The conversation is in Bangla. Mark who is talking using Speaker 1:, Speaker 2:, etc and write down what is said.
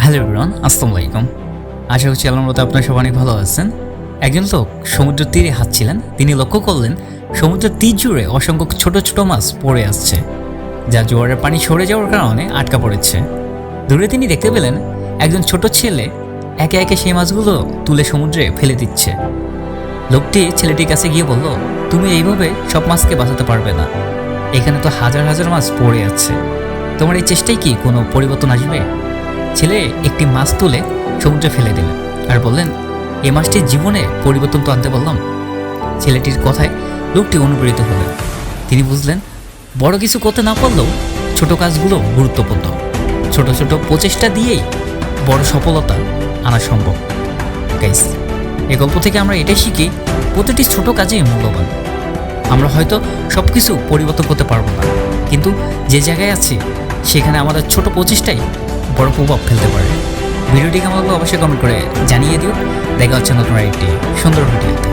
Speaker 1: হ্যালো এভরিওয়ান, আসসালামু আলাইকুম। আশা করছি আল্লাহর মতো আপনারা সবাই অনেক ভালো আছেন। একজন লোক সমুদ্র তীরে হাঁটছিলেন। তিনি লক্ষ্য করলেন সমুদ্রের তীর জুড়ে অসংখ্য ছোট ছোট মাছ পড়ে আসছে, যা জোয়ারের পানি সরে যাওয়ার কারণে আটকা পড়েছে। দূরে তিনি দেখতে পেলেন একজন ছোট ছেলে একে একে সেই মাছগুলো তুলে সমুদ্রে ফেলে দিচ্ছে। লোকটি ছেলেটির কাছে গিয়ে বলল, তুমি এইভাবে সব মাছকে বাঁচাতে পারবে না, এখানে তো হাজার হাজার মাছ পড়ে আছে। তোমার এই চেষ্টায় কি কোনো পরিবর্তন আসবে? ছেলে একটি মাছ তুলে সমুদ্রে ফেলে দিলেন আর বললেন, এই মাছটির জীবনে পরিবর্তন তো আনতে বললাম। ছেলেটির কথায় লোকটি অনুপ্রাণিত হলেন। তিনি বুঝলেন, বড় কিছু করতে না পারলেও ছোট কাজগুলো গুরুত্বপূর্ণ। ছোট ছোট প্রচেষ্টা দিয়েই বড় সফলতা আনা সম্ভব। গাইস, এই গল্প থেকে আমরা এটাই শিখি, প্রতিটি ছোট কাজেই মূল্যবান। আমরা হয়তো সব কিছু পরিবর্তন করতে পারবো না, কিন্তু যে জায়গায় আছি সেখানে আমাদের ছোট প্রচেষ্টাই বড় প্রভাব ফেলতে পারে। ভিডিওটি কেমন লাগলো অবশ্যই কমেন্ট করে জানিয়ে দিও। দেখা হচ্ছে নতুন আরেকটি সুন্দর ভিডিওতে।